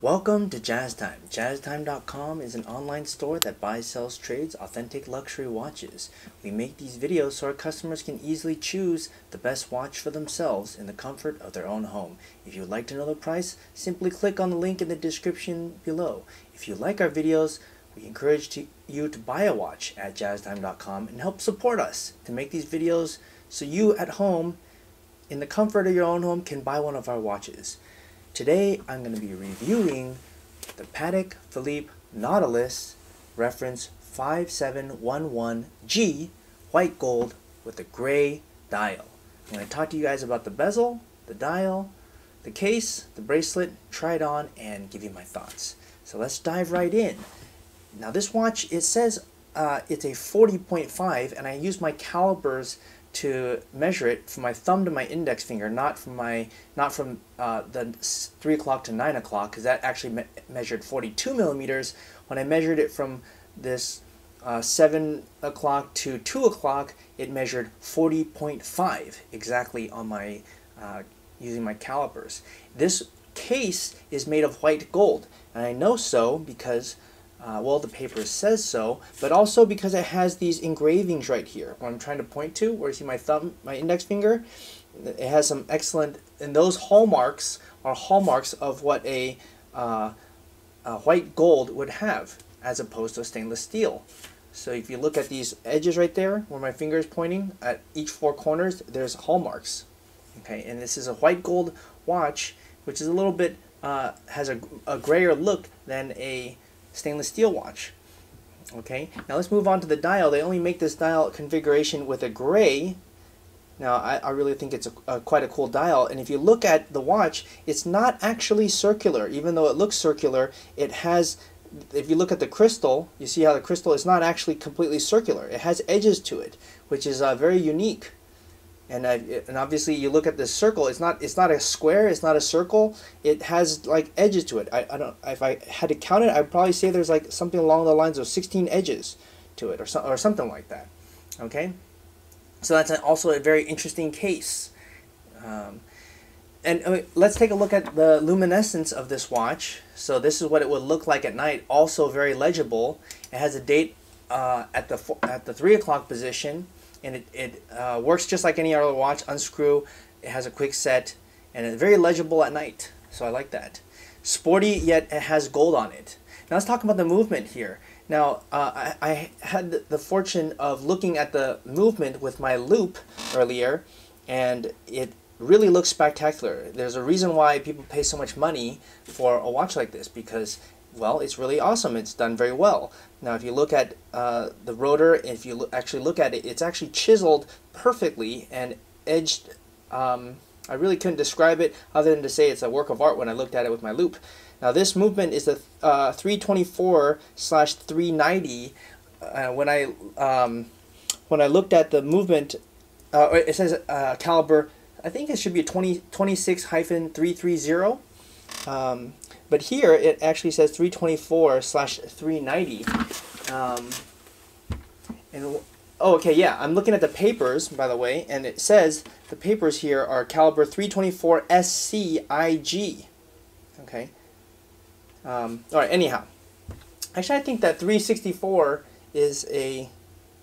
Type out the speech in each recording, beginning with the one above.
Welcome to JazzTime. JazzTime.com is an online store that buys, sells, trades authentic luxury watches. We make these videos so our customers can easily choose the best watch for themselves in the comfort of their own home. If you would like to know the price, simply click on the link in the description below. If you like our videos, we encourage you to buy a watch at JazzTime.com and help support us to make these videos so you at home, in the comfort of your own home, can buy one of our watches. Today I'm going to be reviewing the Patek Philippe Nautilus reference 5711G white gold with a gray dial. I'm going to talk to you guys about the bezel, the dial, the case, the bracelet, try it on, and give you my thoughts. So let's dive right in. Now this watch, it says it's a 40.5, and I use my calipers to measure it from my thumb to my index finger, not from the 3 o'clock to 9 o'clock, because that actually measured 42 millimeters. When I measured it from this 7 o'clock to 2 o'clock, it measured 40.5 exactly on my using my calipers. This case is made of white gold, and I know so because well, the paper says so, but also because it has these engravings right here. What I'm trying to point to, where you see my thumb, my index finger, it has some excellent, and those hallmarks are hallmarks of what a white gold would have, as opposed to a stainless steel. So if you look at these edges right there, where my finger is pointing, at each four corners, there's hallmarks. Okay, and this is a white gold watch, which is a little bit, has a grayer look than a stainless steel watch. Okay, now let's move on to the dial. They only make this dial configuration with a gray. Now I really think it's quite a cool dial, and if you look at the watch, it's not actually circular. Even though it looks circular, it has, if you look at the crystal, you see how the crystal is not actually completely circular. It has edges to it, which is very unique. And obviously you look at this circle, it's not a square, it's not a circle, it has like edges to it. I don't, if I had to count it, I'd probably say there's like something along the lines of 16 edges to it, or something like that. Okay, so that's also a very interesting case. And let's take a look at the luminescence of this watch. So this is what it would look like at night, also very legible. It has a date at the 3 o'clock position. And it works just like any other watch. Unscrew, it has a quick set, and it's very legible at night. So I like that. Sporty, yet it has gold on it. Now let's talk about the movement here. Now I had the fortune of looking at the movement with my loupe earlier, and it really looks spectacular. There's a reason why people pay so much money for a watch like this, because, well, it's really awesome. It's done very well. Now, if you look at the rotor, if you actually look at it, it's actually chiseled perfectly and edged. I really couldn't describe it other than to say it's a work of art when I looked at it with my loupe. Now, this movement is the 324/390. When I looked at the movement, it says caliber. I think it should be a 26-330. But here it actually says 324/390. And oh, okay, yeah, I'm looking at the papers, by the way, and it says the papers here are caliber 324 SCIG. Okay. All right. Anyhow, actually, I think that 364 is a.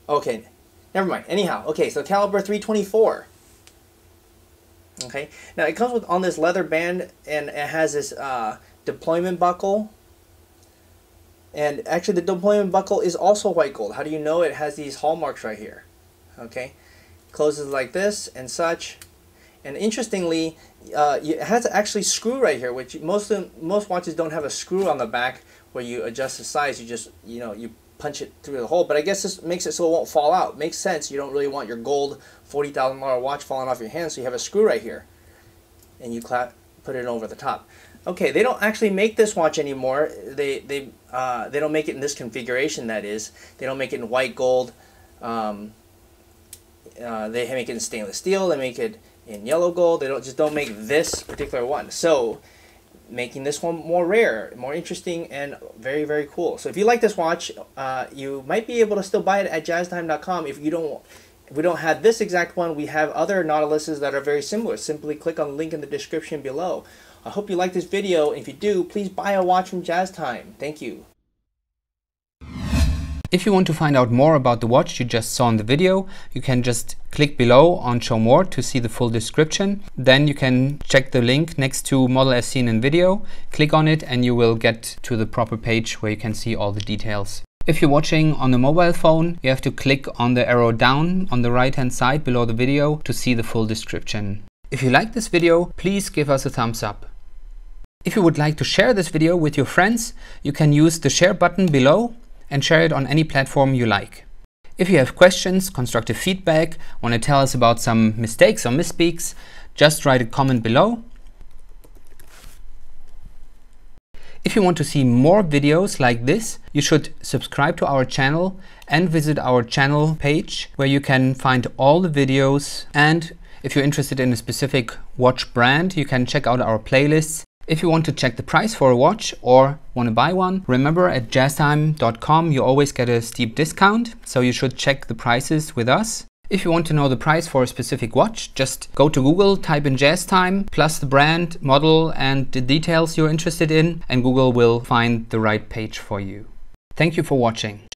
Okay, never mind. Anyhow, okay, so caliber 324. Okay. Now it comes with on this leather band, and it has this deployment buckle, and actually the deployment buckle is also white gold. How do you know? It has these hallmarks right here. Okay, closes like this and such, and interestingly it has actually screw right here, which most watches don't have a screw on the back where you adjust the size. You just, you punch it through the hole, but I guess this makes it so it won't fall out. Makes sense. You don't really want your gold $40,000 watch falling off your hand, so you have a screw right here, and you put it over the top. Okay, they don't actually make this watch anymore. They don't make it in this configuration. That is, they don't make it in white gold. They make it in stainless steel. They make it in yellow gold. They don't make this particular one. So, making this one more rare, more interesting, and very, very cool. So if you like this watch, you might be able to still buy it at JazzTime.com. If we don't have this exact one, we have other Nautiluses that are very similar. Simply click on the link in the description below. I hope you like this video. If you do, please buy a watch from Jazz Time. Thank you. If you want to find out more about the watch you just saw in the video, you can just click below on Show More to see the full description. Then you can check the link next to model as seen in video, click on it and you will get to the proper page where you can see all the details. If you're watching on a mobile phone, you have to click on the arrow down on the right hand side below the video to see the full description. If you like this video, please give us a thumbs up. If you would like to share this video with your friends, you can use the share button below and share it on any platform you like. If you have questions, constructive feedback, want to tell us about some mistakes or misspeaks, just write a comment below. If you want to see more videos like this, you should subscribe to our channel and visit our channel page where you can find all the videos. And if you're interested in a specific watch brand, you can check out our playlists. If you want to check the price for a watch or want to buy one, remember at jazztime.com you always get a steep discount, so you should check the prices with us. If you want to know the price for a specific watch, just go to Google, type in Jazz Time, plus the brand, model and the details you're interested in, and Google will find the right page for you. Thank you for watching.